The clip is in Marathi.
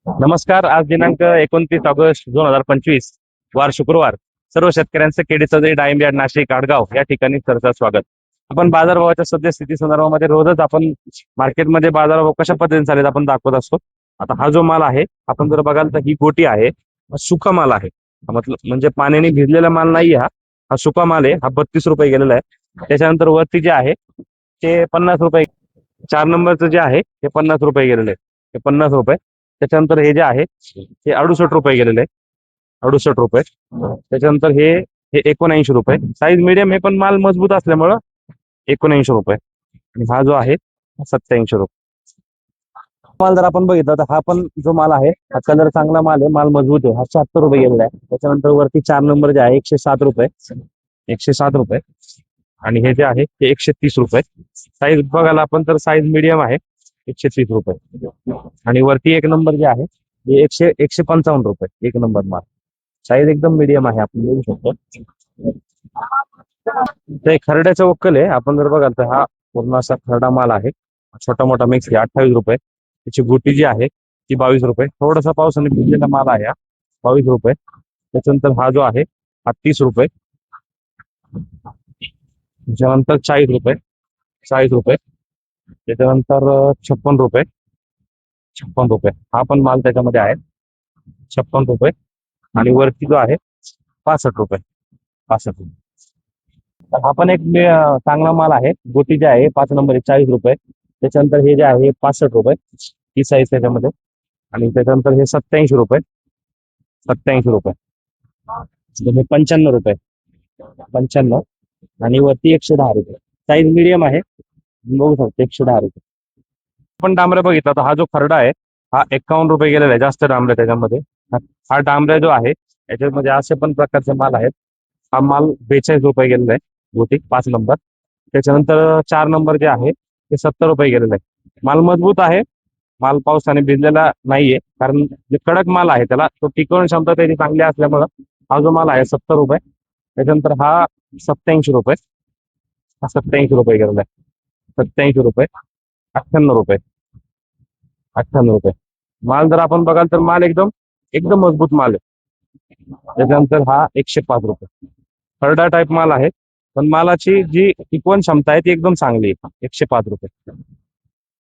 नमस्कार. आज दिनांक 29 ऑगस्ट 2025, वार शुक्रवार. सर्व शेतकऱ्यांचं केडीचं जे डाळिंब यार्ड नाशिक आडगाव या ठिकाणी सरचं स्वागत. आपण बाजारभावाच्या सद्यस्थिती संदर्भामध्ये रोजच आपण मार्केटमध्ये बाजारभाव कशा पद्धतीने चालेल आपण दाखवत असतो. आता हा जो माल आहे, आपण जर बघाल तर ही गोटी आहे, हा सुका माल आहे. मतलब म्हणजे पाण्याने भिजलेला माल नाही, हा हा सुका माल आहे. हा 32 रुपये गेलेला आहे. त्याच्यानंतर वरती जे आहे ते 50 रुपये. 4 नंबरचं जे आहे ते 50 रुपये गेलेलं आहे, ते 50 रुपये. त्याच्यानंतर हे जे आहे ते 68 रुपये गेलेले आहे, 68 रुपये. त्याच्यानंतर हे हे 79 रुपये. साईज मिडियम हे पण माल मजबूत असल्यामुळं 79 रुपये. आणि हा जो आहे 87 रुपये. माल जर आपण बघितला तर हा पण जो माल आहे, हा कलर चांगला माल आहे, माल मजबूत आहे. हा 76 रुपये गेलेला आहे. त्याच्यानंतर वरती 4 नंबर जे आहे 107 रुपये, 107 रुपये. आणि हे जे आहे ते 130 रुपये. साईज बघायला आपण तर साईज मिडियम आहे, 130 रुपये. आणि वरती 1 नंबर जे आहे हे 155 रुपये, 1 नंबर माल. साईज एकदम मिडियम आहे, आपण बघू शकतो. ते खरड्याचं वक्कल आहे. आपण जर बघाल तर हा पूर्ण असा खरडा माल आहे. छोटा मोठा मिक्स आहे, 28 रुपये. त्याची गुटी जी आहे ती 22 रुपये. थोडासा पावसाने भिजलेला माल आहे हा, 22 रुपये. त्याच्यानंतर हा जो आहे हा 30 रुपये. त्याच्यानंतर 40 रुपये, 40 रुपये. त्याच्यानंतर 56 रुपये, 56 रुपये. हा पण माल त्याच्यामध्ये आहे, 56 रुपये. आणि वरती जो आहे 65 रुपये, 65 रुपये. तर हा पण एक चांगला माल आहे. गोटी जे आहे 5 नंबर 40 रुपये. त्याच्यानंतर हे जे आहे 65 रुपये, ही साईज त्याच्यामध्ये. आणि त्याच्यानंतर हे 87 रुपये, 87 रुपये. हे 95 रुपये, 95. आणि वरती 110 रुपये. साईज मिडियम आहे, बघू शकतो, 110 रुपये. आपण डांबऱ्या बघितला तर हा जो खरडा आहे हा 51 रुपये गेलेला आहे. जास्त डांबऱ्या त्याच्यामध्ये. हा डांबऱ्या जो आहे याच्यामध्ये असे पण प्रकारचे माल आहेत. हा माल 42 रुपये गेलेला आहे, गोटी 5 नंबर. त्याच्यानंतर 4 नंबर जे आहे ते 70 रुपये गेलेलं आहे. माल मजबूत आहे, माल पावसाने भिजलेला नाहीये, कारण जे कडक माल आहे त्याला तो टिकवण क्षमता त्याची चांगली असल्यामुळं हा जो माल आहे 70 रुपये. त्याच्यानंतर हा 87 रुपये, हा 87 रुपये गेलेला आहे, 87 रुपये. 98 रुपये, 98 रुपये. माल जर आपण बघाल तर माल एकदम एकदम मजबूत माल आहे. त्याच्यानंतर हा 105 रुपये. खरडा टाईप माल आहे, पण मालाची जी टिकवण क्षमता आहे ती एकदम चांगली आहे, 105 रुपये.